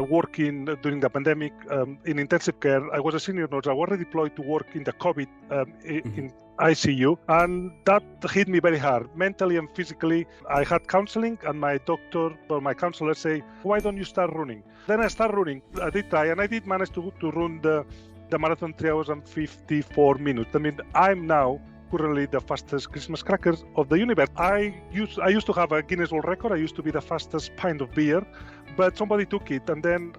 working during the pandemic in intensive care. I was a senior nurse. I was redeployed to work in the COVID in ICU, and that hit me very hard, mentally and physically. I had counseling, and my doctor or my counselor say, "Why don't you start running?" Then I started running. I did try, and I did manage to run the marathon 3 hours and 54 minutes. I mean, I'm now currently the fastest Christmas crackers of the universe. I used to have a Guinness World Record. I used to be the fastest pint of beer, but somebody took it, and then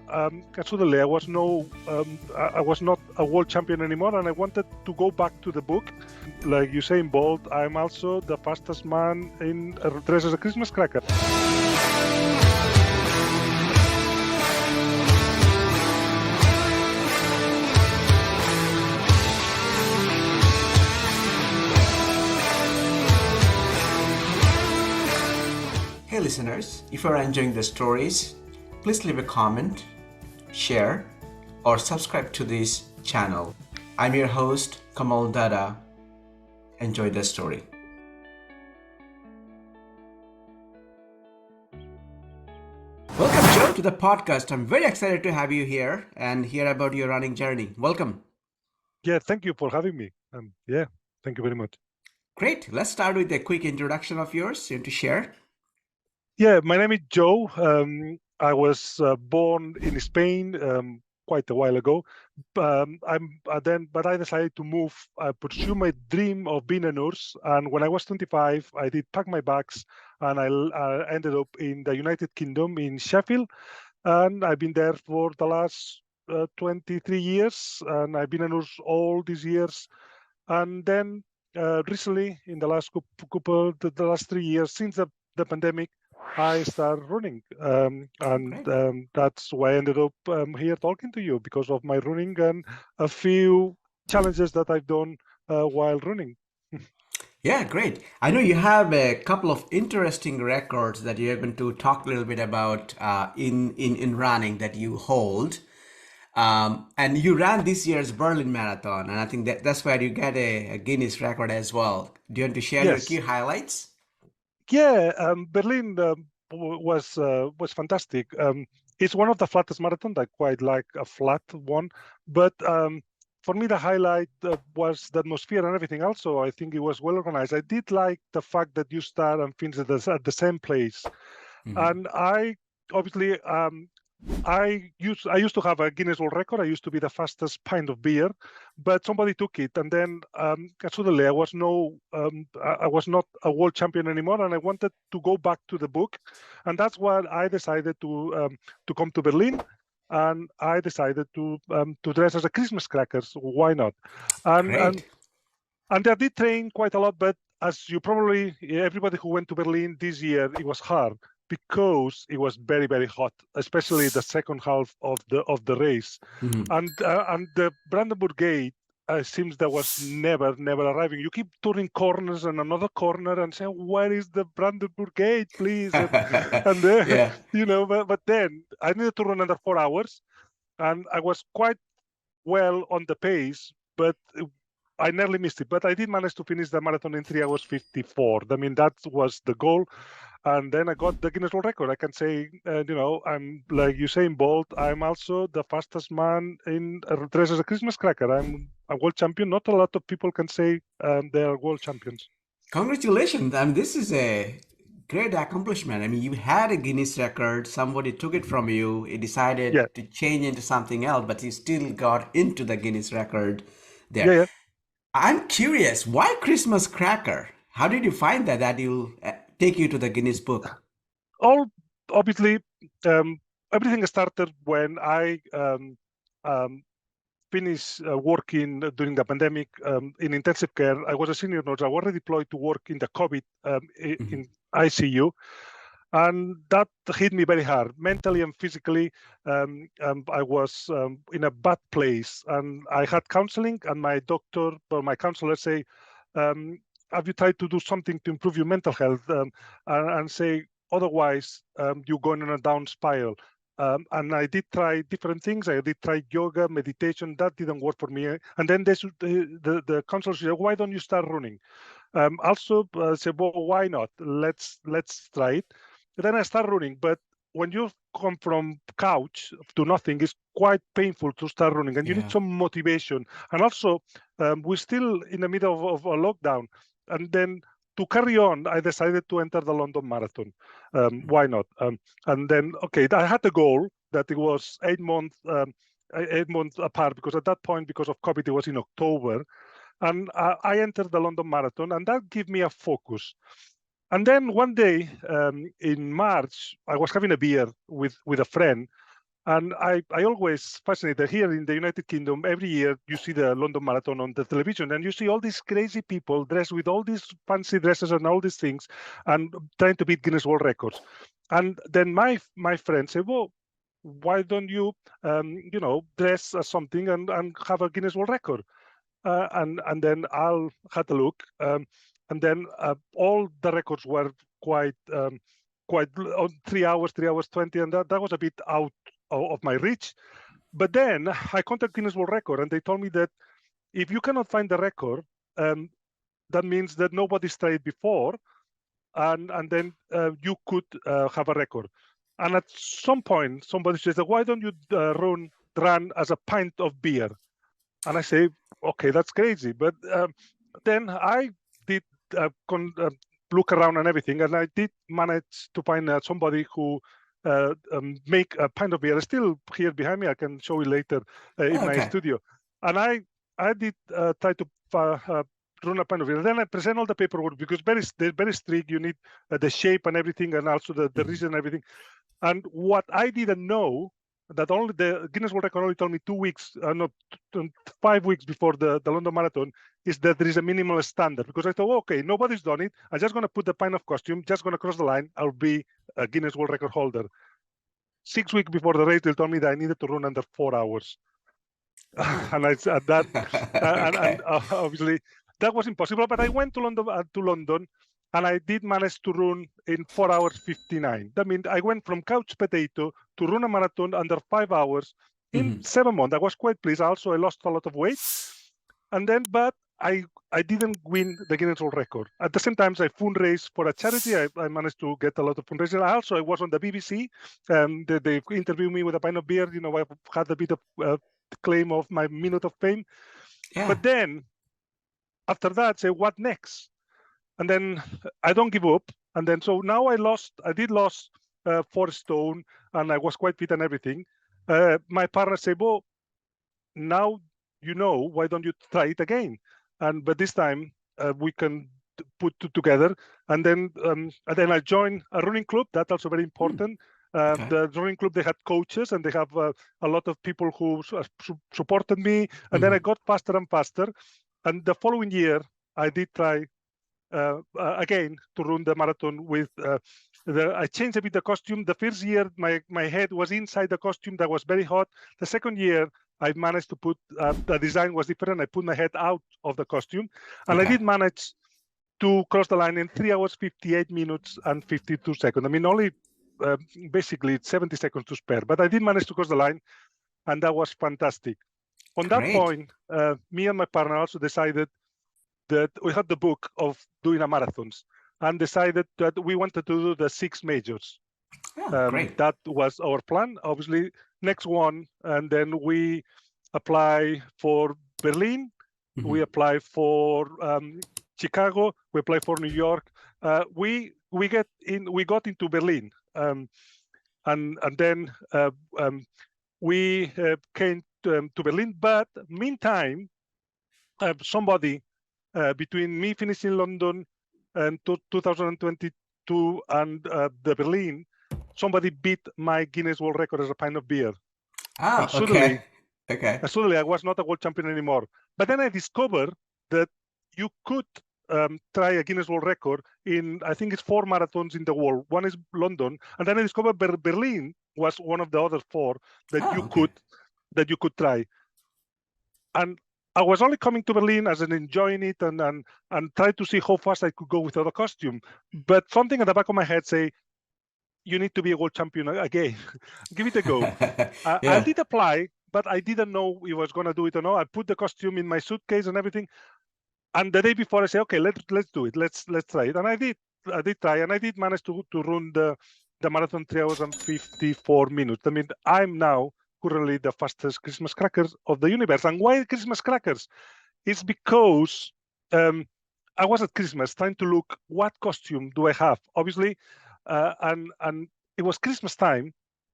suddenly I was not a world champion anymore, and I wanted to go back to the book. Like Usain Bolt, I'm also the fastest man in dressed as a Christmas cracker. Hey listeners, if you are enjoying the stories, please leave a comment, share, or subscribe to this channel. I'm your host, Kamal Dada. Enjoy the story. Welcome, Joe, to the podcast. I'm very excited to have you here and hear about your running journey. Welcome. Yeah, thank you for having me. Thank you very much. Great. Let's start with a quick introduction of yours. You want to share? Yeah, my name is Joe. I was born in Spain quite a while ago. But I decided to move, pursue my dream of being a nurse. And when I was 25, I did pack my bags, and I ended up in the United Kingdom in Sheffield. And I've been there for the last 23 years, and I've been a nurse all these years. And then recently, in the last the last 3 years since the pandemic, I started running, that's why I ended up here talking to you, because of my running and a few challenges that I've done while running. Yeah, great. I know you have a couple of interesting records that you're going to talk a little bit about in running that you hold. And you ran this year's Berlin Marathon, and I think that's where you get a Guinness record as well. Do you want to share your key highlights? Yeah, Berlin was fantastic. It's one of the flattest marathons. I quite like a flat one, but for me the highlight was the atmosphere and everything else. So I think it was well organized. I did like the fact that you start and finish at the same place, and I obviously. I used to have a Guinness World Record. I used to be the fastest pint of beer, but somebody took it, and then suddenly I was not a world champion anymore, and I wanted to go back to the book, and that's why I decided to come to Berlin, and I decided to dress as a Christmas crackers. Why not? And I did train quite a lot, but as you probably everybody who went to Berlin this year, it was hard, because it was very, very hot, especially the second half of the race, and the Brandenburg Gate seems that was never arriving. You keep turning corners and another corner and saying, "Where is the Brandenburg Gate, please?" And but then I needed to run under 4 hours, and I was quite well on the pace, but I nearly missed it. But I did manage to finish the marathon in 3 hours 54. I mean, that was the goal. And then I got the Guinness World Record. I can say, I'm like Usain Bolt. I'm also the fastest man in dressed as a Christmas cracker. I'm a world champion. Not a lot of people can say they are world champions. Congratulations. I mean, this is a great accomplishment. I mean, you had a Guinness record. Somebody took it from you. You decided to change into something else, but you still got into the Guinness record there. Yeah. I'm curious, why Christmas cracker? How did you find that will take you to the Guinness book? Obviously, everything started when I finished working during the pandemic in intensive care. I was a senior nurse. I was redeployed to work in the COVID in ICU. And that hit me very hard, mentally and physically. I was in a bad place, and I had counseling, and my doctor or my counselor say, have you tried to do something to improve your mental health? And say, otherwise, you're going on a down spiral. And I did try different things. I did try yoga, meditation. That didn't work for me. And then the counselor said, why don't you start running? Also said, well, why not? Let's try it. And then I started running, but when you come from couch to nothing, it's quite painful to start running, and you need Yeah. some motivation. And also, we're still in the middle of a lockdown, and then to carry on, I decided to enter the London Marathon. Why not? And then, okay, I had a goal that it was 8 months, 8 months apart, because at that point, because of COVID, it was in October, and I entered the London Marathon, and that gave me a focus. And then one day in March, I was having a beer with a friend, and I always fascinated here in the United Kingdom. Every year you see the London Marathon on the television, and you see all these crazy people dressed with all these fancy dresses and all these things, and trying to beat Guinness World Records. And then my friend said, "Well, why don't you, dress as something and have a Guinness World Record?" And then I'll had a look, and then all the records were quite 3 hours, 3 hours 20, and that was a bit out of my reach. But then I contacted Guinness World Record, and they told me that if you cannot find the record, um, that means that nobody's tried before, and then you could have a record. And at some point, somebody says, "Why don't you run as a pint of beer?" And I say, "Okay, that's crazy." But then I did look around and everything, and I did manage to find somebody who make a pint of beer. It's still here behind me. I can show you later in my Okay. studio. And I did try to run a pint of beer. And then I present all the paperwork, because they're very strict. You need the shape and everything, and also the reason and everything. And what I didn't know, that only the Guinness World Record only told me 2 weeks, no, 5 weeks before the London Marathon, is that there is a minimal standard. Because I thought, okay, nobody's done it. I'm just going to put the pint of costume, just going to cross the line. I'll be a Guinness World Record holder. 6 weeks before the race, they told me that I needed to run under 4 hours. And I said that, and Okay. obviously that was impossible. But I went to London, and I did manage to run in 4 hours 59. That means I went from couch potato to run a marathon under 5 hours in Mhm. 7 months. I was quite pleased. Also, I lost a lot of weight, and then but I didn't win the Guinness World Record. At the same time, I fundraised for a charity. I managed to get a lot of fundraising. I was on the BBC. They interviewed me with a pint of beer. I had a bit of claim of my minute of fame. Yeah. But then after that, say, what next? And then I don't give up. And then so now I did lose 4 stone, and I was quite fit and everything. My partner said, "Well, now why don't you try it again?" But this time we can put together. And then I joined a running club. That's also very Hmm. important. Okay. The running club, they had coaches, and they have a lot of people who supported me. And then I Mhm. got faster and faster. And the following year, I did try again to run the marathon with I changed a bit the costume. The first year, my head was inside the costume that was very hot. The second year, I managed to put the design was different. I put my head out of the costume, and I Okay. did manage to cross the line in 3 hours 58 minutes and 52 seconds. I mean, only basically 70 seconds to spare, but I did manage to cross the line, and that was fantastic. On that Great. point, me and my partner also decided that we had the book of doing a marathons, and decided that we wanted to do the 6 majors. Oh, great. That was our plan. Obviously, next one, and then we apply for Berlin, we Mhm. apply for Chicago, we apply for New York. We got into Berlin, and then we came to Berlin. But meantime, somebody between me finishing London and 2022 and the Berlin, somebody beat my Guinness World Record as a pint of beer. And Ah, suddenly, okay. Okay. I was not a world champion anymore. But then I discovered that you could try a Guinness World Record in, I think it's 4 marathons in the world. One is London, and then I discovered Berlin was one of the other 4 that Oh, okay. you could try. And I was only coming to Berlin as an enjoying it, and try to see how fast I could go without a costume. But something at the back of my head say, you need to be a world champion again. Give it a go. I Yeah. did apply, but I didn't know if I was going to do it or not. I put the costume in my suitcase and everything. And the day before, I said, okay, let's do it. Let's try it. And I did try, and I did manage to run the marathon 3 hours and 54 minutes. I mean, I'm now currently the fastest Christmas crackers of the universe. And why Christmas crackers? It's because I was at Christmas trying to look what costume do I have, obviously, and it was Christmas time,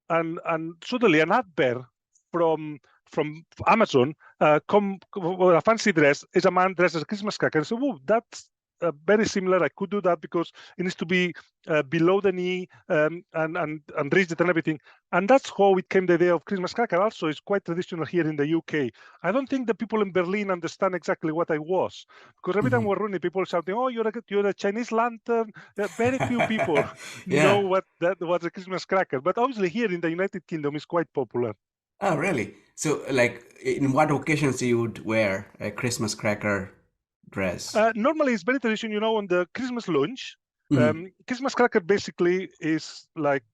and suddenly an advert from Amazon come with a fancy dress is a man dressed as a Christmas cracker. So, oh, that's very similar. I could do that because it needs to be below the knee and rigid and everything. And that's how it came the idea of Christmas cracker. Also, it's quite traditional here in the UK. I don't think the people in Berlin understand exactly what I was, because every time we're running, people shouting, "Oh, you're a Chinese lantern." Very few people know Yeah. what that was a Christmas cracker. But obviously, here in the United Kingdom, it's quite popular. Oh, really? So, like, in what occasions you would wear a Christmas cracker dress? Normally, it's very traditional, on the Christmas lunch. Mhm. Christmas cracker basically is like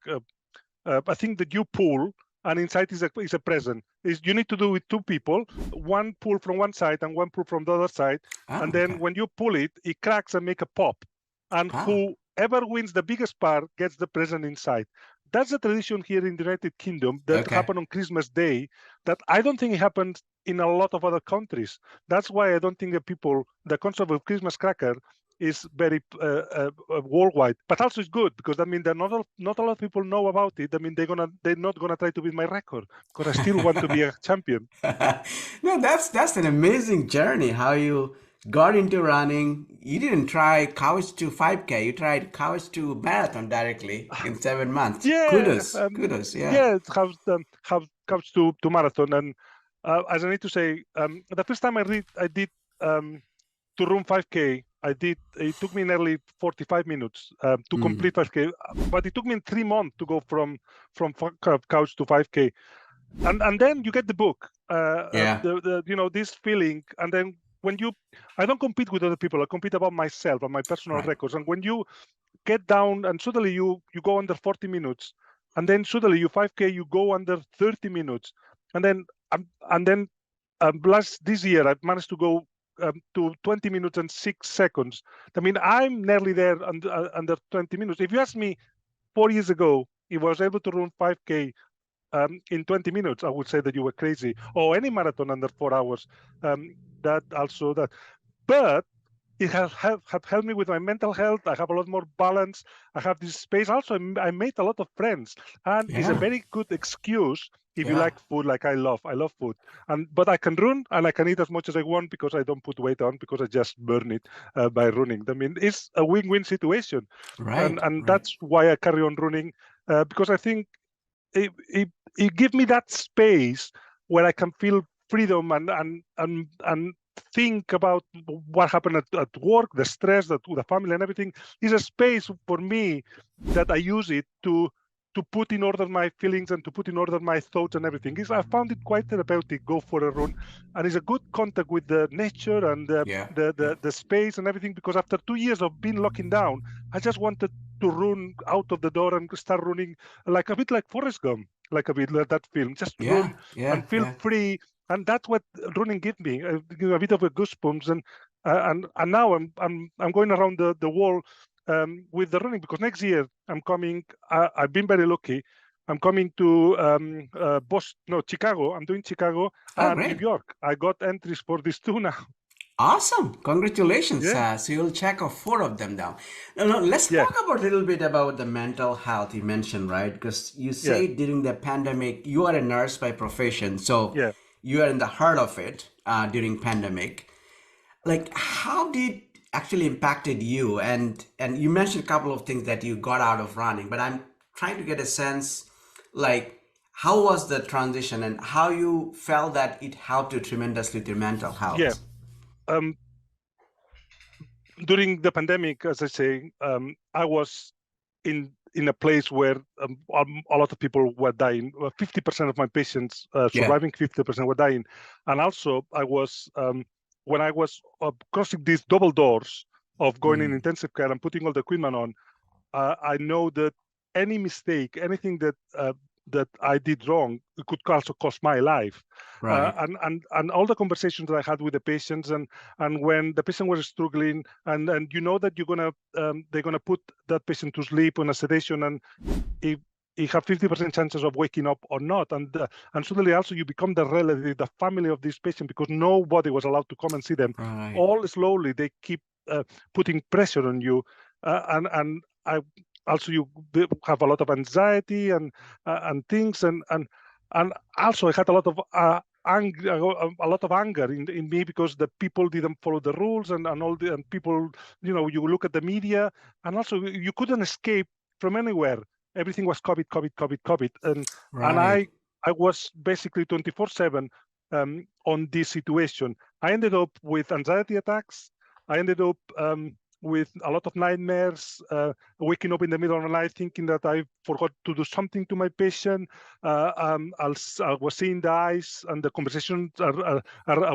a thing that you pull, and inside is a present. You need to do with two people, one pull from one side and one pull from the other side, Oh, and then okay. when you pull it, it cracks and make a pop. And Ah, whoever wins the biggest part gets the present inside. That's a tradition here in the United Kingdom that okay. happened on Christmas Day that I don't think it happens in a lot of other countries. That's why I don't think the concept of Christmas cracker is very worldwide, but also it's good because that means that not a lot of people know about it. I mean, they're not gonna try to beat my record because I still want to be a champion. No, that's an amazing journey. How you got into running. You didn't try couch to 5K. You tried couch to marathon directly in 7 months. Yeah, Kudos, kudos. Yeah. yeah, it have comes to marathon, and as I need to say, the first time I did to run 5K, it took me nearly 45 minutes to Mm. complete 5K, but it took me 3 months to go from couch to 5K. And then you get the book, Yeah. this feeling, and then I don't compete with other people. I compete about myself and my personal Right. records. And when you get down and suddenly you go under 40 minutes, and then suddenly you 5K you go under 30 minutes, and then last this year I managed to go to 20 minutes and 6 seconds. I mean, I'm nearly there under 20 minutes. If you ask me 4 years ago if I was able to run 5K in 20 minutes, I would say that you were crazy. Or any marathon under 4 hours. That also that, but it has have helped me with my mental health. I have a lot more balance. I have this space. Also, I made a lot of friends, and it's a Yeah. very good excuse if you Yeah. like food, like I love. I love food, but I can run and I can eat as much as I want because I don't put weight on because I just burn it by running. I mean, it's a win-win situation, and Right. and Right. that's why I carry on running because I think it gives me that space where I can feel freedom and think about what happened at work, the stress, the family and everything. Is a space for me that I use it to put in order my feelings and to put in order my thoughts and everything. I found it quite therapeutic. Go for a run, and it's a good contact with the nature and Yeah. Yeah. the space and everything. Because after 2 years of being locking down, I just wanted to run out of the door and start running like a bit like Forrest Gump, like a bit like that film. Just Yeah. run Yeah. and feel Yeah. free, and that's what running gives me. A bit of a goosebumps, and now I'm going around the world with the running because next year I'm coming. I've been very lucky. I'm coming to Boston, no, Chicago. I'm doing Chicago Oh, and New great. York. I got entries for these two now. Awesome. Congratulations. Yeah, So you'll check off four of them down. Now, let's yeah, talk about a little bit about the mental health you mentioned, right? Because you yeah, say during the pandemic, you are a nurse by profession. So yeah. you are in the heart of it during pandemic. Like, how did actually impacted you? And you mentioned a couple of things that you got out of running, but I'm trying to get a sense, like, how was the transition and how you felt that it helped you tremendously with your mental Yeah. health? Um, During the pandemic, as I say, I was in a place where a lot of people were dying. 50% of my patients Yeah. surviving, 50% were dying, and also I was when I was crossing these double doors of going in Mm. intensive care and putting all the equipment on. I know that any mistake, anything that that I did wrong, it could also cost my life. Right. And all the conversations that I had with the patients, and when the patient was struggling, and you know that they're gonna put that patient to sleep on a sedation, and if you have 50% chances of waking up or not, and suddenly also you become the relative, the family of this patient, because nobody was allowed to come and see them. Right. All slowly they keep putting pressure on you, and I also you have a lot of anxiety and things, and also I had a lot of anger, a lot of anger in me, because the people didn't follow the rules, and all the and people, you look at the media, and also you couldn't escape from anywhere. Everything was COVID, COVID, COVID, COVID, and Right. I was basically 24/7 on this situation. I ended up with anxiety attacks. I ended up with a lot of nightmares, waking up in the middle of the night thinking that I forgot to do something to my patient. I was seeing the eyes, and the conversations. I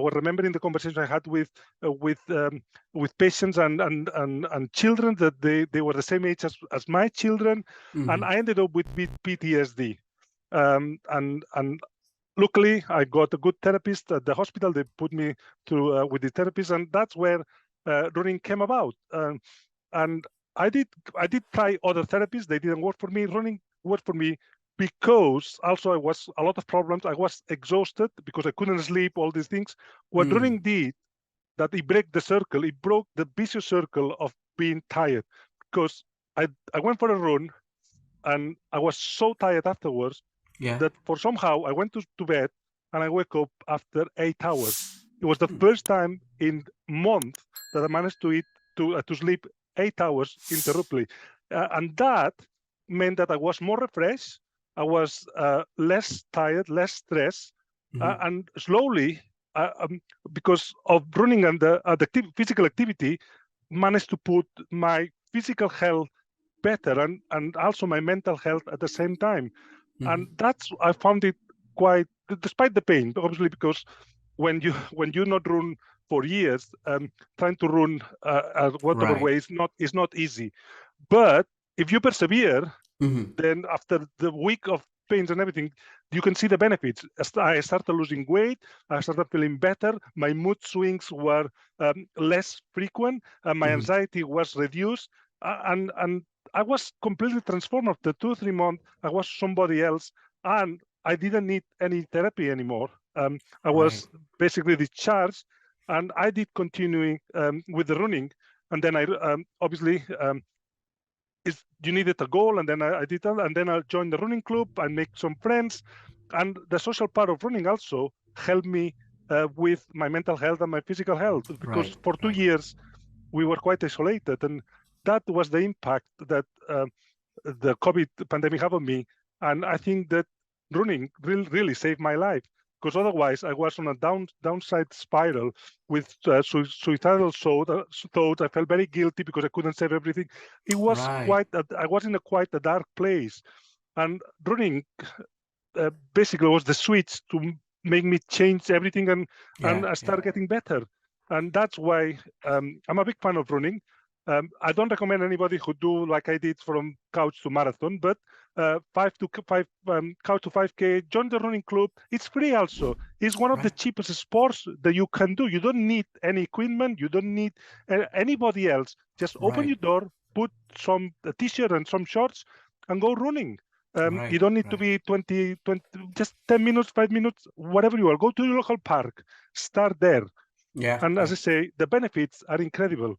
was remembering the conversation I had with patients and children, that they were the same age as my children, and Mm-hmm. I ended up with PTSD. And luckily, I got a good therapist at the hospital. They put me to with the therapist, and that's where running came about. And I did try other therapies. They didn't work for me. Running worked for me because also I was a lot of problems. I was exhausted because I couldn't sleep. All these things. What Mm. running did, that it broke the circle. It broke the vicious circle of being tired, because I went for a run, and I was so tired afterwards Yeah. that for somehow I went to bed, and I wake up after 8 hours. It was the first time in months that I managed to sleep 8 hours interruptedly, and that meant that I was more refreshed. I was less tired, less stressed, Mm-hmm. and slowly, uh, um, because of running and the physical activity, managed to put my physical health better, and also my mental health at the same time. Mm-hmm. And that's, I found it quite, despite the pain, obviously, because when you not run for years, trying to run whatever Right. way is not easy. But if you persevere, Mm-hmm. then after the week of pains and everything, you can see the benefits. As I started losing weight, I started feeling better. My mood swings were less frequent. My Mm-hmm. anxiety was reduced, and I was completely transformed. After 2 or 3 months, I was somebody else, and I didn't need any therapy anymore. I Right. was basically discharged, and I did continuing with the running. And then I obviously is you needed a goal, and then I did that, and then I joined the running club and make some friends, and the social part of running also helped me with my mental health and my physical health, because Right. for two Right. years we were quite isolated, and that was the impact that the COVID pandemic had on me. And I think that running really saved my life, because otherwise I was on a downside spiral with suicidal thoughts. I felt very guilty because I couldn't save everything. It was Right. I was in quite a dark place, and running basically was the switch to make me change everything, and Yeah. I Yeah. start getting better. And that's why I'm a big fan of running. I don't recommend anybody who do like I did from couch to marathon, but couch to 5K, join the running club. It's free also. It's one of the Right. cheapest sports that you can do. You don't need any equipment. You don't need anybody else. Just open Right. your door, put some a t-shirt and some shorts, and go running. You Right. don't need to Right. be 20, just 10 minutes, 5 minutes, whatever you are. Go to your local park, start there. Yeah. And as Yeah. I say, the benefits are incredible.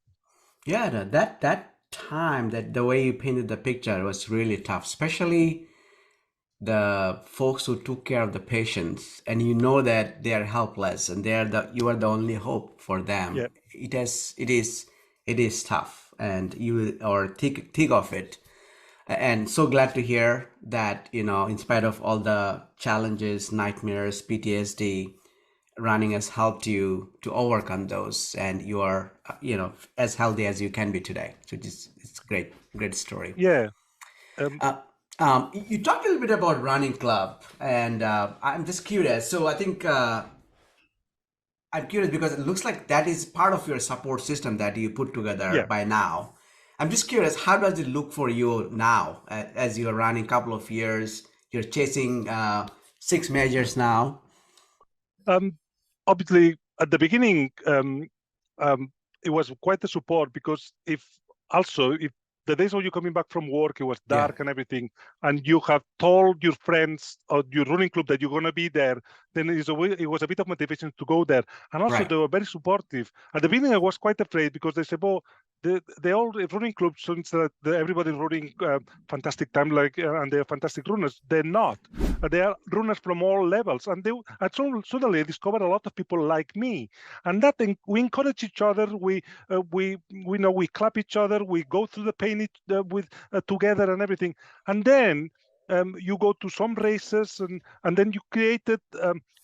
Yeah. That time, that the way you painted the picture was really tough, especially the folks who took care of the patients, and you know that they are helpless, and you are the only hope for them. Yeah, It is tough, and you are thick of it. And so glad to hear that, in spite of all the challenges, nightmares, PTSD, running has helped you to overcome those, and you are, as healthy as you can be today. So it's great story. yeah, um, uh, you talked a little bit about running club, and I'm just curious. So I think I'm curious because it looks like that is part of your support system that you put together yeah. by now. I'm just curious, how does it look for you now, as you're running a couple of years? you're chasing 6 majors now. Obviously, at the beginning, it was quite a support, because if the days when you're coming back from work, it was Yeah. dark and everything, and you have told your friends or your running club that you're going to be there, then it was a bit of motivation to go there. And also, Right. they were very supportive. At the beginning, I was quite afraid, because they said, "Oh, they all running clubs, since everybody's running fantastic time, and they're fantastic runners." They're not. They are runners from all levels, and suddenly I discovered a lot of people like me, and that we encourage each other. We clap each other. We go through the pain together and everything, and then you go to some races, and then you created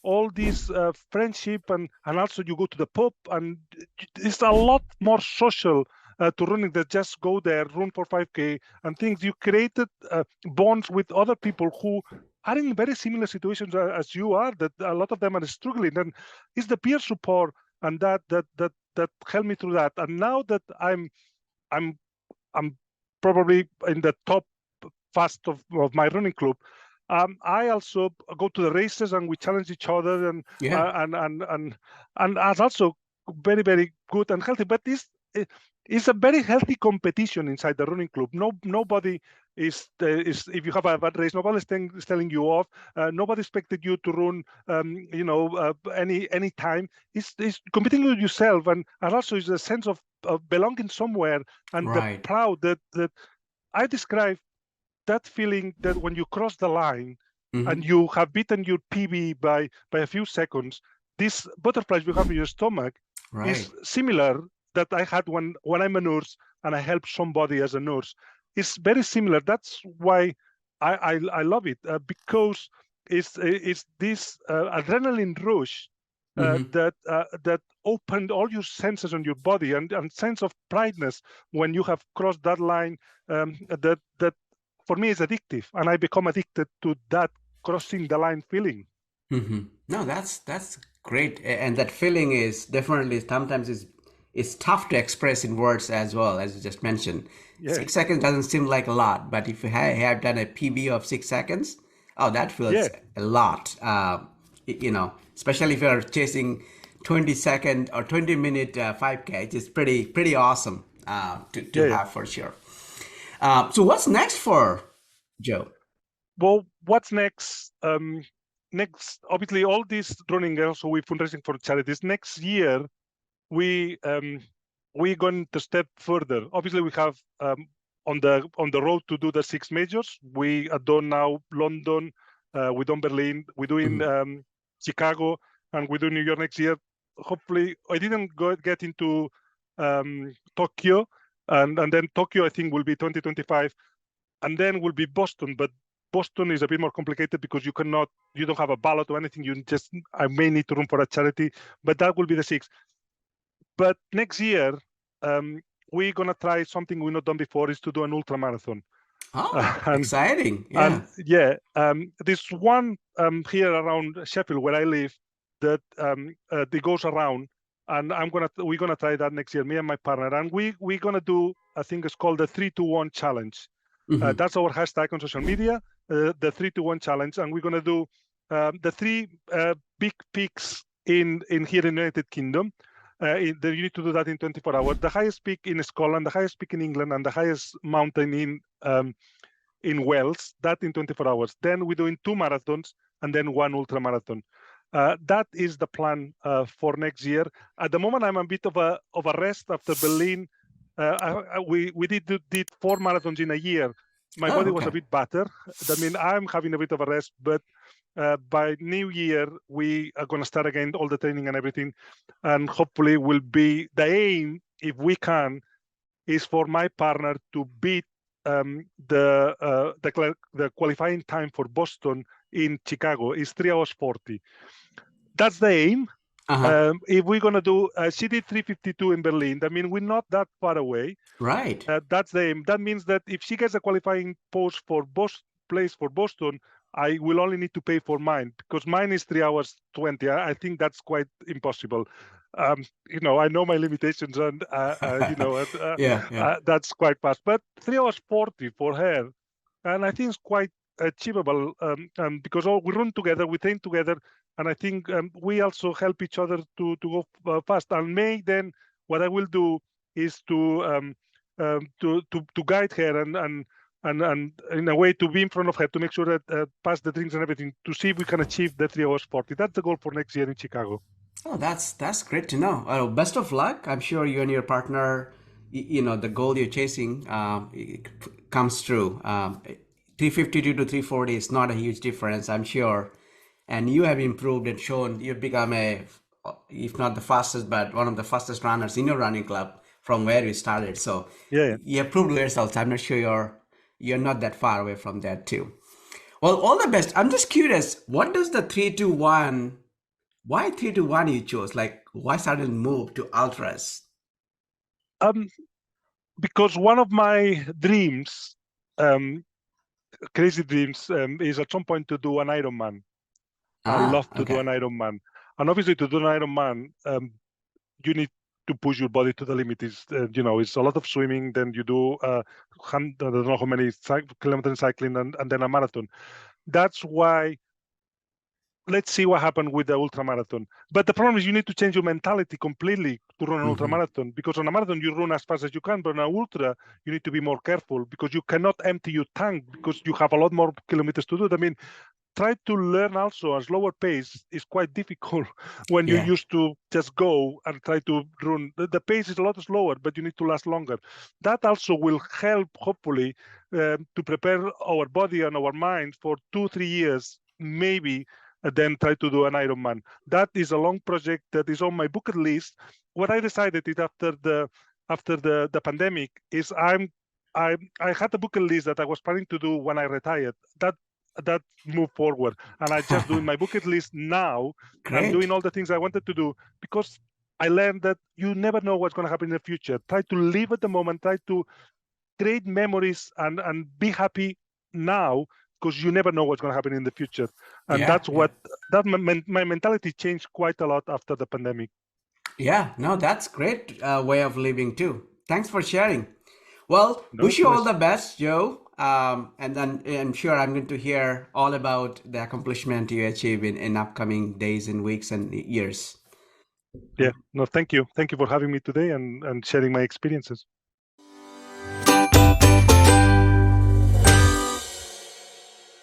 all this friendship, and also you go to the pub, and it's a lot more social to running than just go there, run for 5K and things. You created bonds with other people who are in very similar situations as you are, that a lot of them are struggling, and it's the peer support, and that helped me through that. And now that I'm probably in the top fast of my running club, I also go to the races, and we challenge each other, and Yeah. and that's also very, very good and healthy. But it's a very healthy competition inside the running club. Nobody is if you have a bad race, nobody is telling you off. Nobody expected you to run any time. It's competing with yourself, and also is a sense of belonging somewhere, and the Right. proud that I describe that feeling, that when you cross the line and Mm-hmm. you have beaten your PB by a few seconds, these butterflies you have in your stomach Right. is similar that I had when I'm a nurse and I help somebody as a nurse. It's very similar. That's why I love it, because it's this adrenaline rush Mm-hmm. that opened all your senses on your body, and sense of prideness when you have crossed that line, that for me is addictive, and I become addicted to that crossing the line feeling. Mm-hmm. No, that's great, and that feeling is definitely sometimes is tough to express in words as well, as you just mentioned. Yeah, 6 seconds doesn't seem like a lot, but if you have done a PB of 6 seconds, oh, that feels yeah, a lot. Especially if you're chasing 20-second or 20-minute 5K, it's pretty awesome to yeah. have for sure. So what's next for Joe? Well, what's next? Next, obviously, all these running girls, so we're fundraising for charities. Next year, we we're going to step further. Obviously, we have on the road to do the 6 majors. We are done now London, we done Berlin, we're doing Mhm. Chicago, and we do New York next year. Hopefully, I didn't get into Tokyo, and then Tokyo I think will be 2025, and then will be Boston. But Boston is a bit more complicated, because you don't have a ballot or anything. I may need to run for a charity, but that will be the 6th. But next year, we're gonna try something we've not done before, is to do an ultra marathon. Oh, and exciting. and Yeah. yeah, this one here around Sheffield where I live, that that goes around, and we're gonna try that next year, me and my partner, and we're gonna do, I think it's called the 3-to-1 challenge. Hmm. That's our hashtag on social media, the 3-to-1 challenge, and we're gonna do the 3 big peaks in here in the United Kingdom. You need to do that in 24 hours. The highest peak in Scotland, the highest peak in England, and the highest mountain in Wales, that in 24 hours. Then we're doing 2 marathons and then 1 ultra marathon. That is the plan for next year. At the moment, I'm a bit of a rest after Berlin. We did 4 marathons in a year. My Oh, body was a okay. bit battered. I mean, I'm having a bit of a rest, but by New Year, we are going to start again all the training and everything. And hopefully will be the aim, if we can, is for my partner to beat the qualifying time for Boston in Chicago is 3 hours 40. That's the aim. Uh-huh. If we're gonna do, she did 3:52 in Berlin. I mean, we're not that far away. Right. That's the aim. That means that if she gets a qualifying post for place for Boston, I will only need to pay for mine, because mine is 3 hours 20. I think that's quite impossible. I know my limitations, and Yeah, yeah. that's quite fast. But 3 hours 40 for her, and I think it's quite achievable because we run together, we train together, and I think we also help each other to go fast. And May, then what I will do is to guide her and in a way to be in front of her to make sure that pass the drinks and everything to see if we can achieve the 3 hours 40. That's the goal for next year in Chicago. Oh, that's great to know. Best of luck. I'm sure you and your partner, the goal you're chasing comes true. 352 to 340 is not a huge difference, I'm sure. And you have improved and shown you've become if not the fastest, but one of the fastest runners in your running club from where you started. So Yeah. you have proved yourself. I'm not sure you're not that far away from that too. Well, all the best. I'm just curious, what does the 321? Why 321 you chose? Like, why sudden move to ultras? Because one of my dreams, crazy dreams, is at some point to do an Ironman. I love to do an Ironman, and obviously to do an Ironman, you need to push your body to the limit. It's it's a lot of swimming. Then you do I don't know how many kilometers cycling, and then a marathon. That's why. Let's see what happened with the ultramarathon. But the problem is you need to change your mentality completely to run an ultramarathon, because on a marathon you run as fast as you can, but on an ultra you need to be more careful because you cannot empty your tank because you have a lot more kilometers to do. I mean, try to learn also a slower pace is quite difficult when you used to just go and try to run. The pace is a lot slower, but you need to last longer. That also will help, hopefully, to prepare our body and our mind for 2-3 years, maybe, and then try to do an Ironman. That is a long project that is on my bucket list. What I decided is after the pandemic is I had a bucket list that I was planning to do when I retired. That moved forward, and I just doing my bucket list now. Great. I'm doing all the things I wanted to do because I learned that you never know what's going to happen in the future. Try to live at the moment. Try to create memories and be happy now, because you never know what's going to happen in the future. And that's what my mentality changed quite a lot after the pandemic. Yeah, no, that's great way of living too. Thanks for sharing. Well, No, wish you all please. the best, Joe. And then I'm sure I'm going to hear all about the accomplishment you achieve in upcoming days and weeks and years. Yeah, no, thank you. Thank you for having me today and sharing my experiences.